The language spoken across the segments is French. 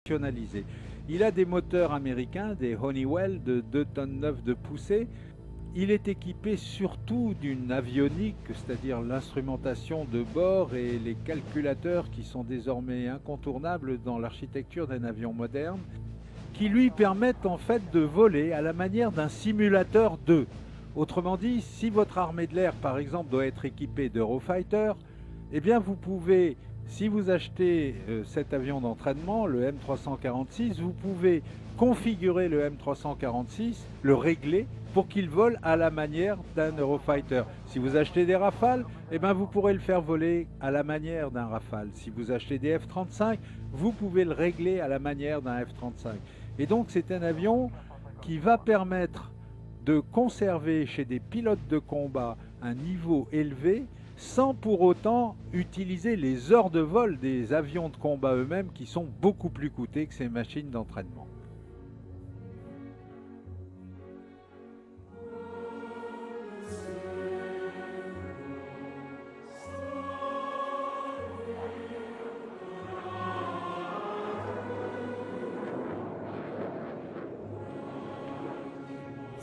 rationalisé. Il a des moteurs américains, des Honeywell de 2,9 tonnes de poussée. Il est équipé surtout d'une avionique, c'est-à-dire l'instrumentation de bord et les calculateurs qui sont désormais incontournables dans l'architecture d'un avion moderne, qui lui permettent en fait de voler à la manière d'un simulateur 2. Autrement dit, si votre armée de l'air, par exemple, doit être équipée d'Eurofighter, eh bien vous pouvez, si vous achetez cet avion d'entraînement, le M346, vous pouvez configurer le M346, le régler pour qu'il vole à la manière d'un Eurofighter. Si vous achetez des Rafales, eh bien vous pourrez le faire voler à la manière d'un Rafale. Si vous achetez des F-35, vous pouvez le régler à la manière d'un F-35. Et donc c'est un avion qui va permettre de conserver chez des pilotes de combat un niveau élevé sans pour autant utiliser les heures de vol des avions de combat eux-mêmes qui sont beaucoup plus coûteux que ces machines d'entraînement.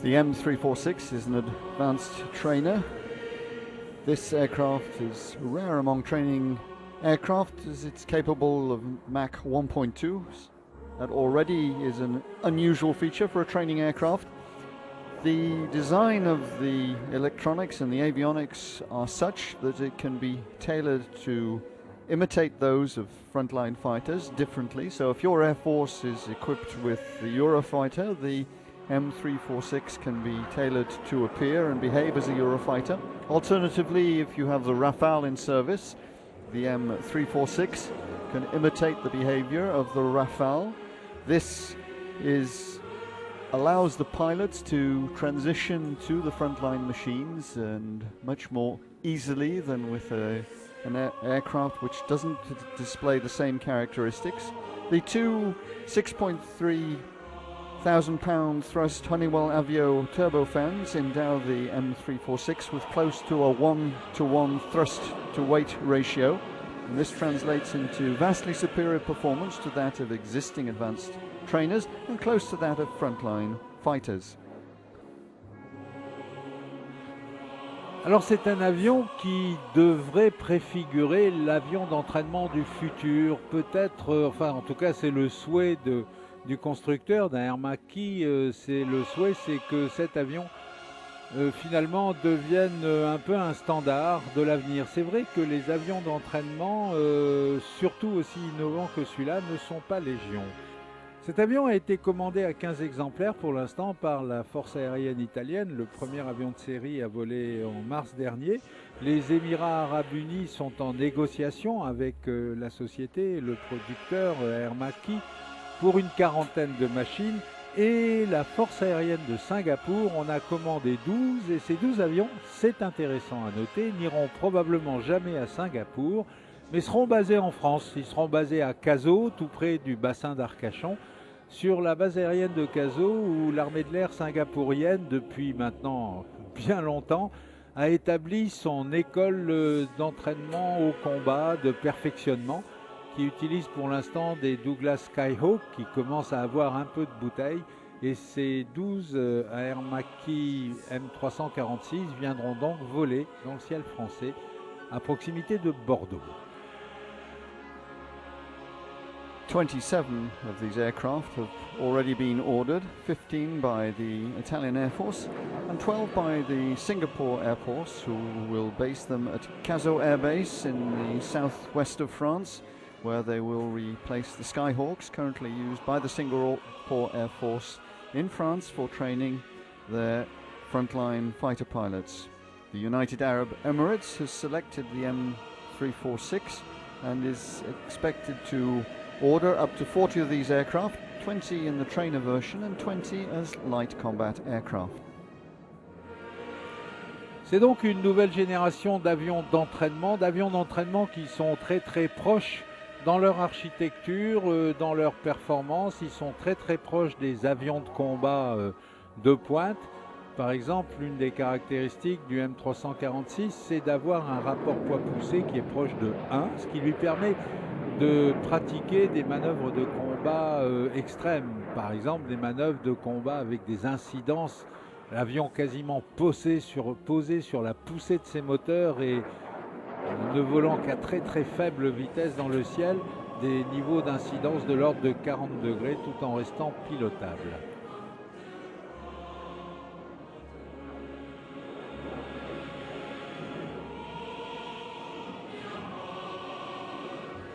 The M346 is an advanced trainer. This aircraft is rare among training aircraft as it's capable of Mach 1.2. That already is an unusual feature for a training aircraft. The design of the electronics and the avionics are such that it can be tailored to imitate those of frontline fighters differently. So if your Air Force is equipped with the Eurofighter, the M346 can be tailored to appear and behave as a Eurofighter. Alternatively, if you have the Rafale in service, the M346 can imitate the behavior of the Rafale. This allows the pilots to transition to the frontline machines and much more easily than with an aircraft which doesn't display the same characteristics. The two 6.3 1,000-pound thrust Honeywell Avio turbofans endow the M346 with close to a 1-to-1 thrust-to-weight ratio, and this translates into vastly superior performance to that of existing advanced trainers and close to that of frontline fighters. Alors c'est un avion qui devrait préfigurer l'avion d'entraînement du futur, peut-être, enfin en tout cas c'est le souhait du constructeur d'un Air Macchi, c'est le souhait, c'est que cet avion finalement devienne un peu un standard de l'avenir. C'est vrai que les avions d'entraînement, surtout aussi innovants que celui-là, ne sont pas légion. Cet avion a été commandé à 15 exemplaires pour l'instant par la force aérienne italienne, le premier avion de série à voler en mars dernier. Les Émirats arabes unis sont en négociation avec la société, le producteur Air Macchi, pour une quarantaine de machines, et la force aérienne de Singapour en a commandé 12, et ces 12 avions, c'est intéressant à noter, n'iront probablement jamais à Singapour, mais seront basés en France. Ils seront basés à Cazaux, tout près du bassin d'Arcachon, sur la base aérienne de Cazaux, où l'armée de l'air singapourienne, depuis maintenant bien longtemps, a établi son école d'entraînement au combat, de perfectionnement, qui utilise pour l'instant des Douglas Skyhawk qui commencent à avoir un peu de bouteille, et ces 12 Air Macchi M346 viendront donc voler dans le ciel français à proximité de Bordeaux. 27 of these aircraft have already been ordered, 15 by the Italian Air Force and 12 by the Singapore Air Force, who will base them at Cazaux Air Base in the southwest of France, where they will replace the Skyhawks currently used by the Singapore Air Force in France for training their frontline fighter pilots. The United Arab Emirates has selected the M346 and is expected to order up to 40 of these aircraft, 20 in the trainer version and 20 as light combat aircraft. C'est donc une nouvelle génération d'avions d'entraînement qui sont très très proches dans leur architecture, dans leur performance. Ils sont très très proches des avions de combat de pointe. Par exemple, l'une des caractéristiques du M346, c'est d'avoir un rapport poids-poussée qui est proche de 1, ce qui lui permet de pratiquer des manœuvres de combat combat extrême, par exemple des manœuvres de combat avec des incidences, l'avion quasiment posé sur la poussée de ses moteurs et ne volant qu'à très très faible vitesse dans le ciel, des niveaux d'incidence de l'ordre de 40 degrés tout en restant pilotable.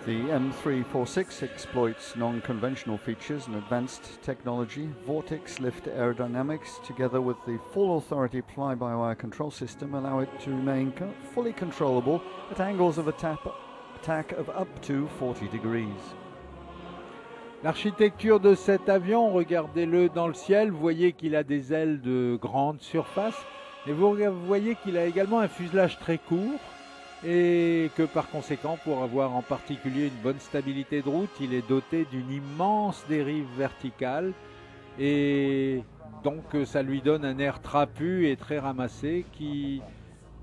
The M346 exploits non-conventional features and advanced technology. Vortex lift aerodynamics, together with the full authority fly-by-wire control system, allow it to remain fully controllable at angles of attack of up to 40 degrees. L'architecture de cet avion, regardez-le dans le ciel, vous voyez qu'il a des ailes de grande surface et vous voyez qu'il a également un fuselage très court et que par conséquent, pour avoir en particulier une bonne stabilité de route, il est doté d'une immense dérive verticale et donc ça lui donne un air trapu et très ramassé qui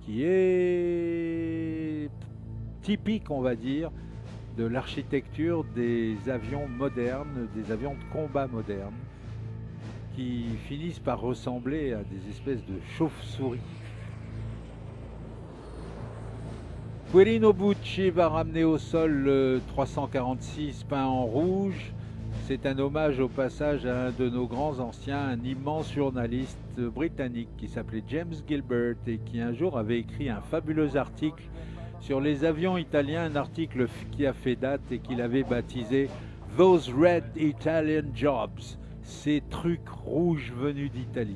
est typique, on va dire, de l'architecture des avions modernes, des avions de combat modernes, qui finissent par ressembler à des espèces de chauves-souris. Quirino Bucci va ramener au sol le 346 peint en rouge. C'est un hommage au passage à un de nos grands anciens, un immense journaliste britannique qui s'appelait James Gilbert et qui un jour avait écrit un fabuleux article sur les avions italiens, un article qui a fait date et qu'il avait baptisé « Those Red Italian Jobs », ces trucs rouges venus d'Italie.